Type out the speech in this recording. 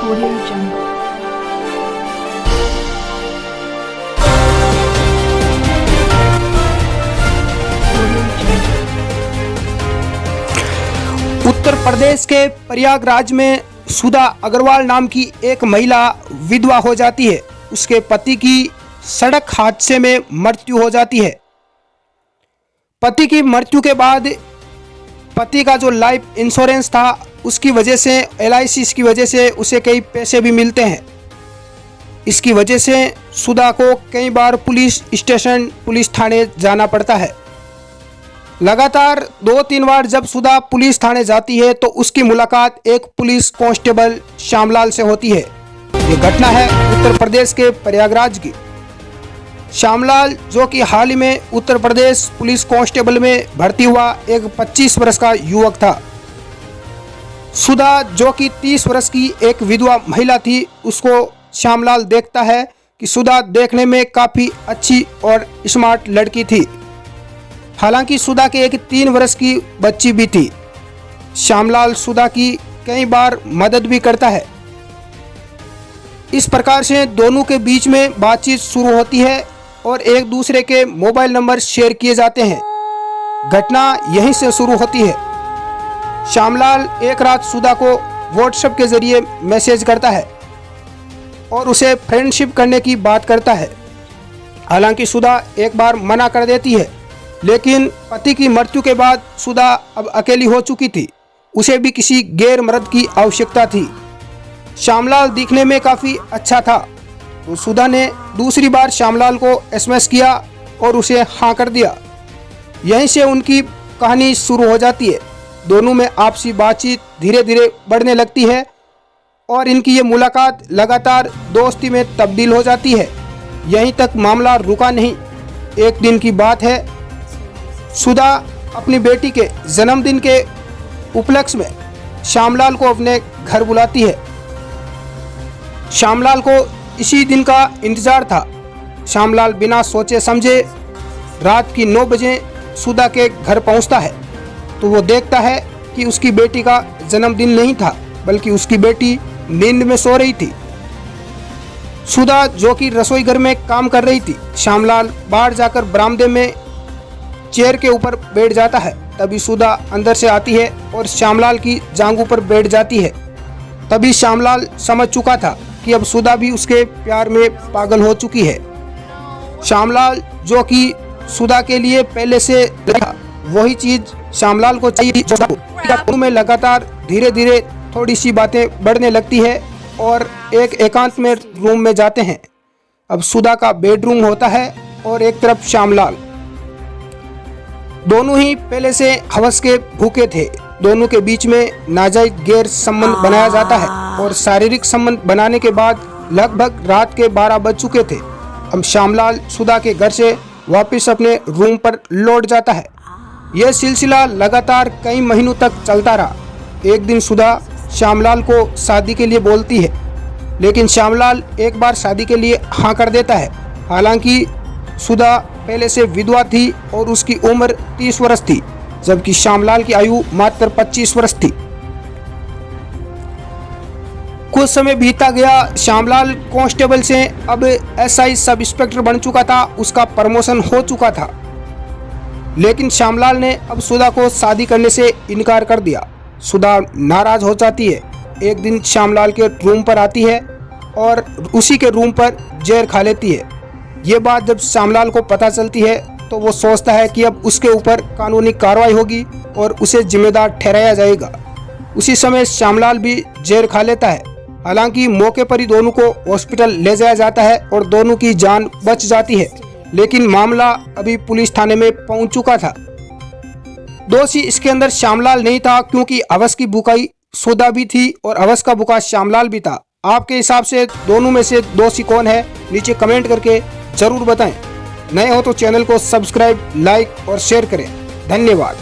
Audio Jungle. Audio Jungle. Uttar Pradesh के प्रयागराज में सुधा अग्रवाल नाम की एक महिला विधवा हो जाती है। उसके पति की सड़क हादसे में मृत्यु हो जाती है। पति की मृत्यु के बाद पति का जो लाइफ इंश्योरेंस था उसकी वजह से LIC की वजह से उसे कई पैसे भी मिलते हैं। इसकी वजह से सुधा को कई बार पुलिस स्टेशन पुलिस थाने जाना पड़ता है। लगातार 2-3 बार जब सुधा पुलिस थाने जाती है तो उसकी मुलाकात एक पुलिस कांस्टेबल श्यामलाल से होती है। ये घटना है उत्तर प्रदेश के प्रयागराज की। श्यामलाल जो कि हाल ही में उत्तर प्रदेश पुलिस कांस्टेबल में भर्ती हुआ एक 25 वर्ष का युवक था। सुधा जो कि 30 वर्ष की एक विधवा महिला थी, उसको श्यामलाल देखता है कि सुधा देखने में काफ़ी अच्छी और स्मार्ट लड़की थी। हालांकि सुधा के एक 3 वर्ष की बच्ची भी थी। श्यामलाल सुधा की कई बार मदद भी करता है। इस प्रकार से दोनों के बीच में बातचीत शुरू होती है और एक दूसरे के मोबाइल नंबर शेयर किए जाते हैं। घटना यहीं से शुरू होती है। श्यामलाल एक रात सुधा को व्हाट्सएप के जरिए मैसेज करता है और उसे फ्रेंडशिप करने की बात करता है। हालांकि सुधा एक बार मना कर देती है, लेकिन पति की मृत्यु के बाद सुधा अब अकेली हो चुकी थी। उसे भी किसी गैर मर्द की आवश्यकता थी। श्यामलाल दिखने में काफ़ी अच्छा था तो सुधा ने दूसरी बार श्यामलाल को SMS किया और उसे हाँ कर दिया। यहीं से उनकी कहानी शुरू हो जाती है। दोनों में आपसी बातचीत धीरे धीरे बढ़ने लगती है और इनकी ये मुलाकात लगातार दोस्ती में तब्दील हो जाती है। यहीं तक मामला रुका नहीं। एक दिन की बात है, सुधा अपनी बेटी के जन्मदिन के उपलक्ष्य में श्यामलाल को अपने घर बुलाती है। श्यामलाल को इसी दिन का इंतजार था। श्यामलाल बिना सोचे समझे रात की 9 बजे सुधा के घर पहुंचता है तो वो देखता है कि उसकी बेटी का जन्मदिन नहीं था, बल्कि उसकी बेटी नींद में सो रही थी। सुधा जो कि रसोई घर में काम कर रही थी। श्यामलाल बाहर जाकर बरामदे में चेयर के ऊपर बैठ जाता है। तभी सुधा अंदर से आती है और श्यामलाल की जांघों पर बैठ जाती है। तभी श्यामलाल समझ चुका था कि अब सुधा भी उसके प्यार में पागल हो चुकी है। श्यामलाल जो कि सुधा के लिए पहले से था, वही चीज श्यामलाल को चाहिए। दोनों में लगातार धीरे धीरे थोड़ी सी बातें बढ़ने लगती है और एक एकांत में रूम में जाते हैं। अब सुधा का बेडरूम होता है और एक तरफ श्यामलाल। दोनों ही पहले से हवस के भूखे थे। दोनों के बीच में नाजायज गैर संबंध बनाया जाता है और शारीरिक संबंध बनाने के बाद लगभग रात के 12 बज चुके थे। अब श्यामलाल सुधा के घर से वापस अपने रूम पर लौट जाता है। यह सिलसिला लगातार कई महीनों तक चलता रहा। एक दिन सुधा श्यामलाल को शादी के लिए बोलती है, लेकिन श्यामलाल एक बार शादी के लिए हाँ कर देता है। हालांकि सुधा पहले से विधवा थी और उसकी उम्र 30 वर्ष थी, जबकि श्यामलाल की आयु मात्र 25 वर्ष थी। कुछ समय बीता गया। श्यामलाल कांस्टेबल से अब SI सब इंस्पेक्टर बन चुका था। उसका प्रमोशन हो चुका था, लेकिन श्यामलाल ने अब सुधा को शादी करने से इनकार कर दिया। सुधा नाराज हो जाती है। एक दिन श्यामलाल के रूम पर आती है और उसी के रूम पर जहर खा लेती है। ये बात जब श्यामलाल को पता चलती है तो वो सोचता है कि अब उसके ऊपर कानूनी कार्रवाई होगी और उसे जिम्मेदार ठहराया जाएगा। उसी समय श्यामलाल भी जहर खा लेता है। हालांकि मौके पर ही दोनों को हॉस्पिटल ले जाया जाता है और दोनों की जान बच जाती है, लेकिन मामला अभी पुलिस थाने में पहुंच चुका था। दोषी इसके अंदर श्यामलाल नहीं था, क्योंकि हवस की बुकाई सुधा भी थी और हवस का बुका श्यामलाल भी था। आपके हिसाब से दोनों में से दोषी कौन है, नीचे कमेंट करके जरूर बताएं। नए हो तो चैनल को सब्सक्राइब, लाइक और शेयर करें। धन्यवाद।